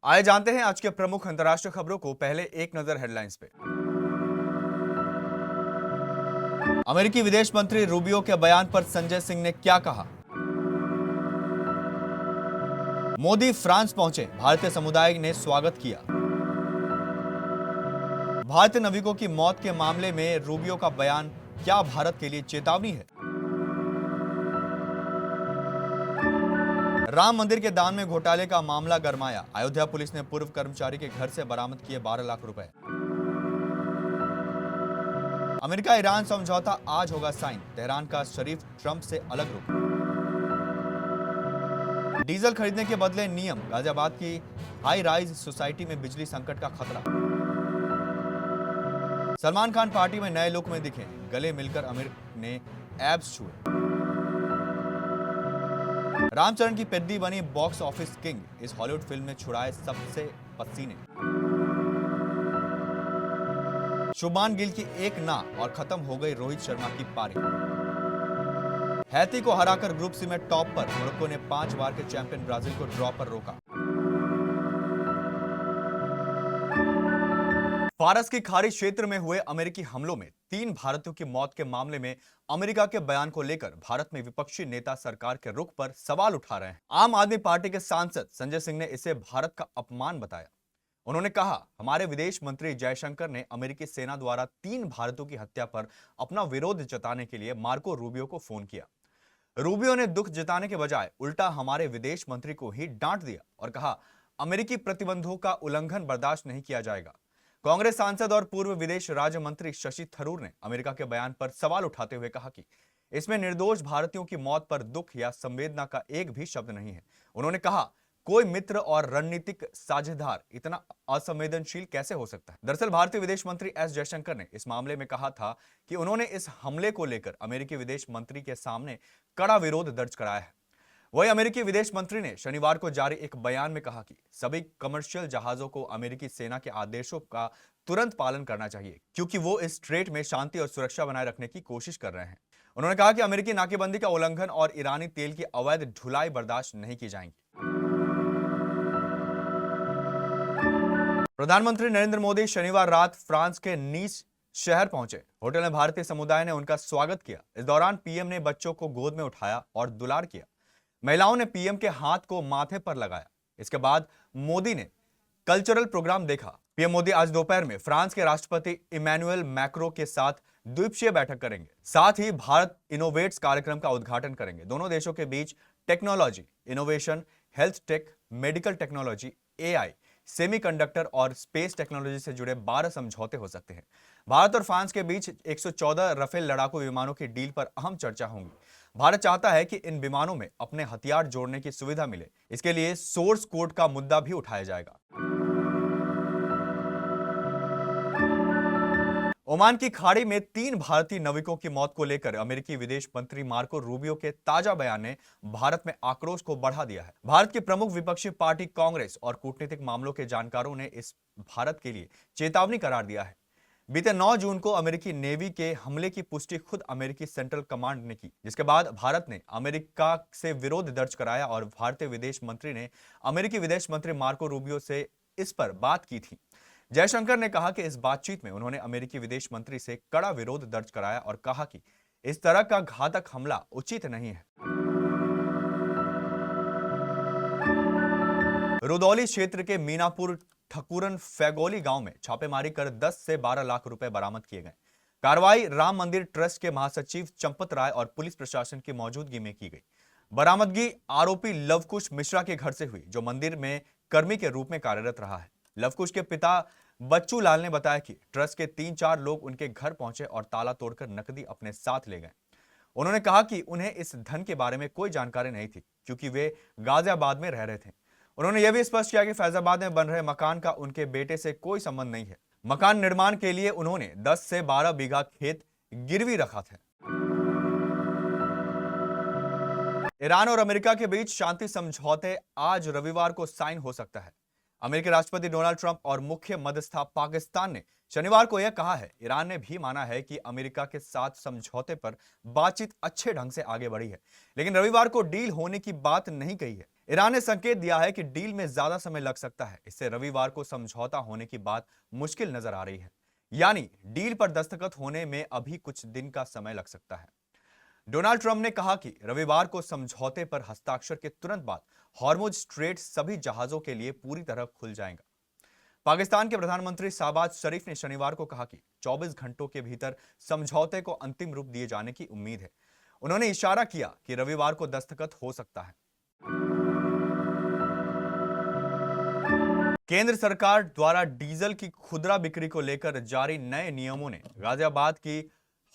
आइए जानते हैं आज के प्रमुख अंतर्राष्ट्रीय खबरों को। पहले एक नजर हेडलाइंस पे। अमेरिकी विदेश मंत्री रूबियो के बयान पर संजय सिंह ने क्या कहा? मोदी फ्रांस पहुंचे, भारतीय समुदाय ने स्वागत किया। भारतीय नाविकों की मौत के मामले में रूबियो का बयान क्या भारत के लिए चेतावनी है? राम मंदिर के दान में घोटाले का मामला गरमाया, अयोध्या पुलिस ने पूर्व कर्मचारी के घर से बरामद किए 12 लाख रुपए। अमेरिका ईरान समझौता आज होगा साइन, तेहरान का शरीफ ट्रंप से अलग रुख। डीजल खरीदने के बदले नियम, गाजियाबाद की हाई राइज सोसाइटी में बिजली संकट का खतरा। सलमान खान पार्टी में नए लुक में दिखे, गले मिलकर आमिर ने एब्स छुए। रामचरण की पेद्दी बनी बॉक्स ऑफिस किंग, इस हॉलीवुड फिल्म ने छुड़ाए सबसे पसीने। शुभमान गिल की एक ना और खत्म हो गई रोहित शर्मा की पारी। हैती को हराकर ग्रुप सी में टॉप पर, मोरक्को ने 5 बार के चैंपियन ब्राजील को ड्रॉ पर रोका। फारस की खाड़ी क्षेत्र में हुए अमेरिकी हमलों में 3 भारतीयों की मौत के मामले में अमेरिका के बयान को लेकर भारत में विपक्षी नेता सरकार के रुख पर सवाल उठा रहे हैं। आम आदमी पार्टी के सांसद संजय सिंह ने इसे भारत का अपमान बताया। उन्होंने कहा, हमारे विदेश मंत्री जयशंकर ने अमेरिकी सेना द्वारा 3 भारतीयों की हत्या पर अपना विरोध जताने के लिए मार्को रूबियो को फोन किया। रूबियो ने दुख जताने के बजाय उल्टा हमारे विदेश मंत्री को ही डांट दिया और कहा, अमेरिकी प्रतिबंधों का उल्लंघन बर्दाश्त नहीं किया जाएगा। कांग्रेस सांसद और पूर्व विदेश राज्य मंत्री शशि थरूर ने अमेरिका के बयान पर सवाल उठाते हुए कहा कि इसमें निर्दोष भारतीयों की मौत पर दुख या संवेदना का एक भी शब्द नहीं है। उन्होंने कहा, कोई मित्र और रणनीतिक साझेदार इतना असंवेदनशील कैसे हो सकता है? दरअसल भारतीय विदेश मंत्री एस जयशंकर ने इस मामले में कहा था कि उन्होंने इस हमले को लेकर अमेरिकी विदेश मंत्री के सामने कड़ा विरोध दर्ज कराया है। वही अमेरिकी विदेश मंत्री ने शनिवार को जारी एक बयान में कहा कि सभी कमर्शियल जहाजों को अमेरिकी सेना के आदेशों का तुरंत पालन करना चाहिए, क्योंकि वो इस स्ट्रेट में शांति और सुरक्षा बनाए रखने की कोशिश कर रहे हैं। उन्होंने कहा कि अमेरिकी नाकेबंदी का उल्लंघन और ईरानी तेल की अवैध ढुलाई बर्दाश्त नहीं की जाएंगी। प्रधानमंत्री नरेंद्र मोदी शनिवार रात फ्रांस के नीस शहर पहुंचे। होटल में भारतीय समुदाय ने उनका स्वागत किया। इस दौरान पीएम ने बच्चों को गोद में उठाया और दुलार किया। महिलाओं ने पीएम के हाथ को माथे पर लगाया। इसके बाद मोदी ने कल्चरल प्रोग्राम देखा। पीएम मोदी आज दोपहर में फ्रांस के राष्ट्रपति इमैनुअल मैक्रों के साथ द्विपक्षीय बैठक करेंगे। साथ ही भारत इनोवेट्स कार्यक्रम का उद्घाटन करेंगे। दोनों देशों के बीच technology, innovation, health tech, medical technology, AI, semiconductor और स्पेस टेक्नोलॉजी से जुड़े 12 समझौते हो सकते हैं। भारत और फ्रांस के बीच 114 राफेल लड़ाकू विमानों की डील पर अहम चर्चा होगी। भारत चाहता है कि इन विमानों में अपने हथियार जोड़ने की सुविधा मिले। इसके लिए सोर्स कोड का मुद्दा भी उठाया जाएगा। ओमान की खाड़ी में 3 भारतीय नाविकों की मौत को लेकर अमेरिकी विदेश मंत्री मार्को रूबियो के ताजा बयान ने भारत में आक्रोश को बढ़ा दिया है। भारत की प्रमुख विपक्षी पार्टी कांग्रेस और कूटनीतिक मामलों के जानकारों ने इस भारत के लिए चेतावनी करार दिया है। बीते 9 जून को अमेरिकी नेवी के हमले की पुष्टि खुद अमेरिकी सेंट्रल कमांड ने की, जिसके बाद भारत ने अमेरिका से विरोध दर्ज कराया और भारतीय विदेश मंत्री ने अमेरिकी विदेश मंत्री मार्को रूबियो से इस पर बात की थी। जयशंकर ने कहा कि इस बातचीत में उन्होंने अमेरिकी विदेश मंत्री से कड़ा विरोध दर्ज कराया और कहा कि इस तरह का घातक हमला उचित नहीं है। रुदौली क्षेत्र के मीनापुर ठकुरन फैगोली गांव में छापेमारी कर 10 से 12 लाख रुपए बरामद किए गए। कार्रवाई राम मंदिर ट्रस्ट के महासचिव चंपत राय और पुलिस प्रशासन की मौजूदगी में की गई। बरामदगी आरोपी लवकुश मिश्रा के घर से हुई, जो मंदिर में कर्मी के रूप में कार्यरत रहा है। लवकुश के पिता बच्चू लाल ने बताया कि ट्रस्ट के 3-4 लोग उनके घर पहुंचे और ताला तोड़कर नकदी अपने साथ ले गए। उन्होंने कहा कि उन्हें इस धन के बारे में कोई जानकारी नहीं थी, क्योंकि वे गाजियाबाद में रह रहे थे। उन्होंने यह भी स्पष्ट किया कि फैजाबाद में बन रहे मकान का उनके बेटे से कोई संबंध नहीं है। मकान निर्माण के लिए उन्होंने 10 से 12 बीघा खेत गिरवी रखा था। ईरान और अमेरिका के बीच शांति समझौते आज रविवार को साइन हो सकता है। अमेरिकी राष्ट्रपति डोनाल्ड ट्रंप और मुख्य मध्यस्थ पाकिस्तान ने शनिवार को यह कहा है। ईरान ने भी माना है कि अमेरिका के साथ समझौते पर बातचीत अच्छे ढंग से आगे बढ़ी है, लेकिन रविवार को डील होने की बात नहीं कही है। ईरान ने संकेत दिया है कि डील में ज्यादा समय लग सकता है। इससे रविवार को समझौता होने की बात मुश्किल नजर आ रही है। यानी डील पर दस्तखत होने में अभी कुछ दिन का समय लग सकता है। डोनाल्ड ट्रंप ने कहा कि रविवार को समझौते पर हस्ताक्षर के तुरंत बाद हॉर्मुज स्ट्रेट सभी जहाजों के लिए पूरी तरह खुल जाएगा। पाकिस्तान के प्रधानमंत्री शहबाज शरीफ ने शनिवार को कहा कि 24 घंटों के भीतर समझौते को अंतिम रूप दिए जाने की उम्मीद है। उन्होंने इशारा किया कि रविवार को दस्तखत हो सकता है। केंद्र सरकार द्वारा डीजल की खुदरा बिक्री को लेकर जारी नए नियमों ने गाजियाबाद की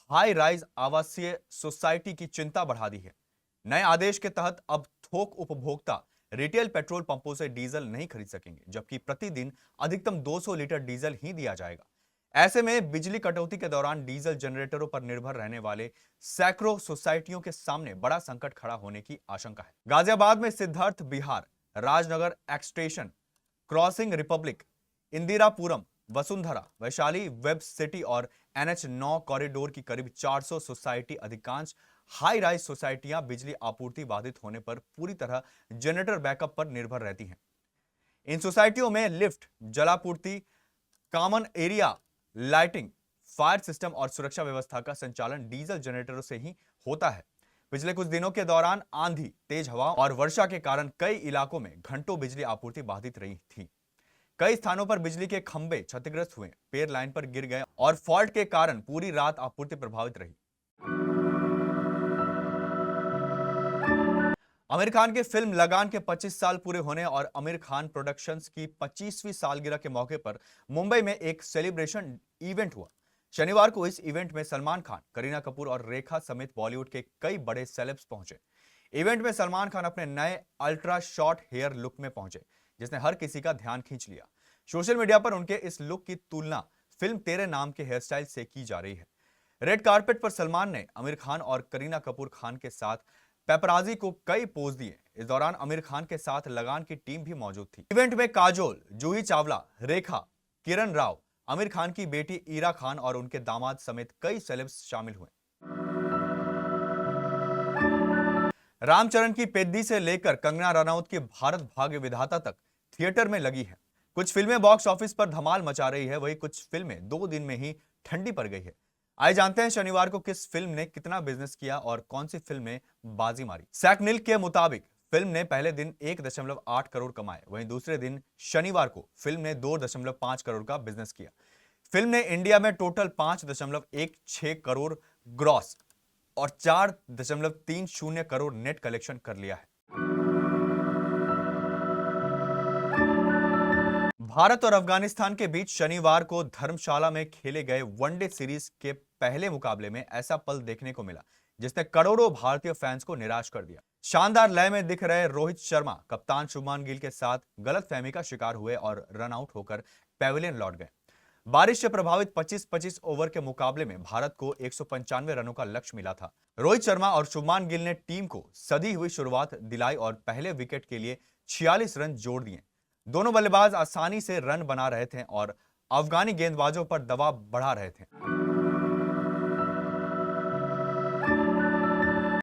हाई राइज आवासीय सोसाइटी की चिंता बढ़ा दी है। नए आदेश के तहत अब थोक उपभोक्ता रिटेल पेट्रोल पंपों से डीजल नहीं खरीद सकेंगे, जबकि प्रतिदिन अधिकतम 200 लीटर डीजल ही दिया जाएगा। ऐसे में बिजली कटौती के दौरान डीजल जनरेटरों पर निर्भर रहने वाले सैकड़ों सोसाइटियों के सामने बड़ा संकट खड़ा होने की आशंका है। गाजियाबाद में Siddharth Bihar, Rajnagar extension, crossing Republic, Indirapuram, Vasundhara, Vaishali web city और NH9 कॉरिडोर की करीब 400 सोसाइटी, अधिकांश हाई राइज सोसाइटियां बिजली आपूर्ति बाधित होने पर पूरी तरह जनरेटर बैकअप पर निर्भर रहती हैं। इन सोसाइटियों में लिफ्ट, जलापूर्ति, common area lighting, fire system और सुरक्षा व्यवस्था का संचालन डीजल जनरेटरों से ही होता है। पिछले कुछ दिनों के दौरान आंधी, तेज हवा और वर्षा के कारण कई इलाकों में घंटों बिजली आपूर्ति बाधित रही थी। कई स्थानों पर बिजली के खंभे क्षतिग्रस्त हुए, पेड़ लाइन पर गिर गए और फॉल्ट के कारण पूरी रात आपूर्ति प्रभावित रही। आमिर खान की फिल्म लगान के 25 साल पूरे होने और आमिर खान प्रोडक्शंस की 25वीं सालगिरह के मौके पर मुंबई में एक सेलिब्रेशन इवेंट हुआ। शनिवार को इस इवेंट में सलमान खान, करीना कपूर और रेखा समेत बॉलीवुड के कई बड़े सेलेब्स पहुंचे। इवेंट में सलमान खान अपने नए अल्ट्रा शॉर्ट हेयर लुक में पहुंचे, जिसने हर किसी का ध्यान खींच लिया। सोशल मीडिया पर उनके इस लुक की तुलना फिल्म तेरे नाम के हेयर स्टाइल से की जा रही है। रेड कार्पेट पर सलमान ने आमिर खान और करीना कपूर खान के साथ पेपराजी को कई पोज दिए। इस दौरान आमिर खान के साथ लगान की टीम भी मौजूद थी। इवेंट में काजोल, जूही चावला, रेखा, किरण राव, आमिर खान की बेटी ईरा खान और उनके दामाद समेत कई सेलेब्स शामिल हुए। रामचरण की पेद्दी से लेकर कंगना रनौत की भारत भाग्य विधाता तक थिएटर में लगी है। कुछ फिल्में बॉक्स ऑफिस पर धमाल मचा रही है, वहीं कुछ फिल्में 2 दिन में ही ठंडी पड़ गई है। आइए जानते हैं शनिवार को किस फिल्म ने कितना बिजनेस किया और कौन सी फिल्म ने बाजी मारी। सैकनिल के मुताबिक फिल्म ने पहले दिन 1.8 करोड़ कमाए, वहीं दूसरे दिन शनिवार को फिल्म ने 2.5 करोड़ का बिजनेस किया। फिल्म ने इंडिया में टोटल 5.16 करोड़ ग्रॉस और 4.30 करोड़ नेट कलेक्शन कर लिया है। भारत और अफगानिस्तान के बीच शनिवार को धर्मशाला में खेले गए वनडे सीरीज के पहले मुकाबले में ऐसा पल देखने को मिला जिसने करोड़ों भारतीय फैंस को निराश कर दिया। शानदार लय में दिख रहे रोहित शर्मा कप्तान शुभमान गिल के साथ गलतफहमी का शिकार हुए और रन आउट होकर पैविलियन लौट गए। बारिश से प्रभावित 25-25 ओवर के मुकाबले में भारत को 195 रनों का लक्ष्य मिला था। रोहित शर्मा और शुभमान गिल ने टीम को सदी हुई शुरुआत दिलाई और पहले विकेट के लिए 46 रन जोड़ दिए। दोनों बल्लेबाज आसानी से रन बना रहे थे और अफगानी गेंदबाजों पर दबाव बढ़ा रहे थे।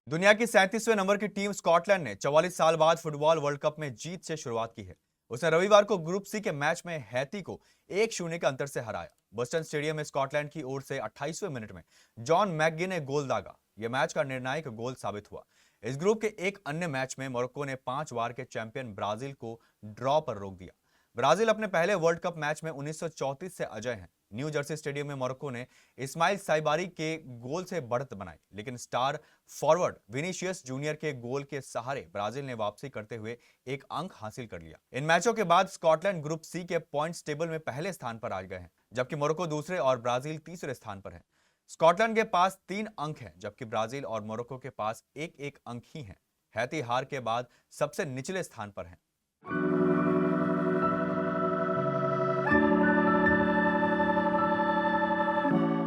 दुनिया की 37वें नंबर की टीम स्कॉटलैंड ने 44 साल बाद फुटबॉल वर्ल्ड कप में जीत से शुरुआत की है। उसने रविवार को ग्रुप सी के मैच में हैती को 1-0 के अंतर से हराया। बस्टन स्टेडियम में स्कॉटलैंड की ओर से 28वें मिनट में जॉन मैकगी ने गोल दागा। यह मैच का निर्णायक गोल साबित हुआ। इस ग्रुप के एक अन्य मैच में मोरक्को ने 5 बार के चैंपियन ब्राजील को ड्रॉ पर रोक दिया। ब्राजील अपने पहले वर्ल्ड कप मैच में 1934 से अजय है। न्यू जर्सी स्टेडियम में मोरक्को ने इस्माइल साइबारी के गोल से बढ़त बनाई, लेकिन स्टार फॉरवर्ड विनीशियस जूनियर के गोल के सहारे ब्राजील ने वापसी करते हुए एक अंक हासिल कर लिया। इन मैचों के बाद स्कॉटलैंड ग्रुप सी के पॉइंट्स टेबल में पहले स्थान पर आ गए हैं, जबकि मोरक्को दूसरे और ब्राजील तीसरे स्थान पर है। स्कॉटलैंड के पास 3 अंक हैं, जबकि ब्राजील और मोरक्को के पास एक अंक ही हैं। हैती हार के बाद सबसे निचले स्थान पर हैं।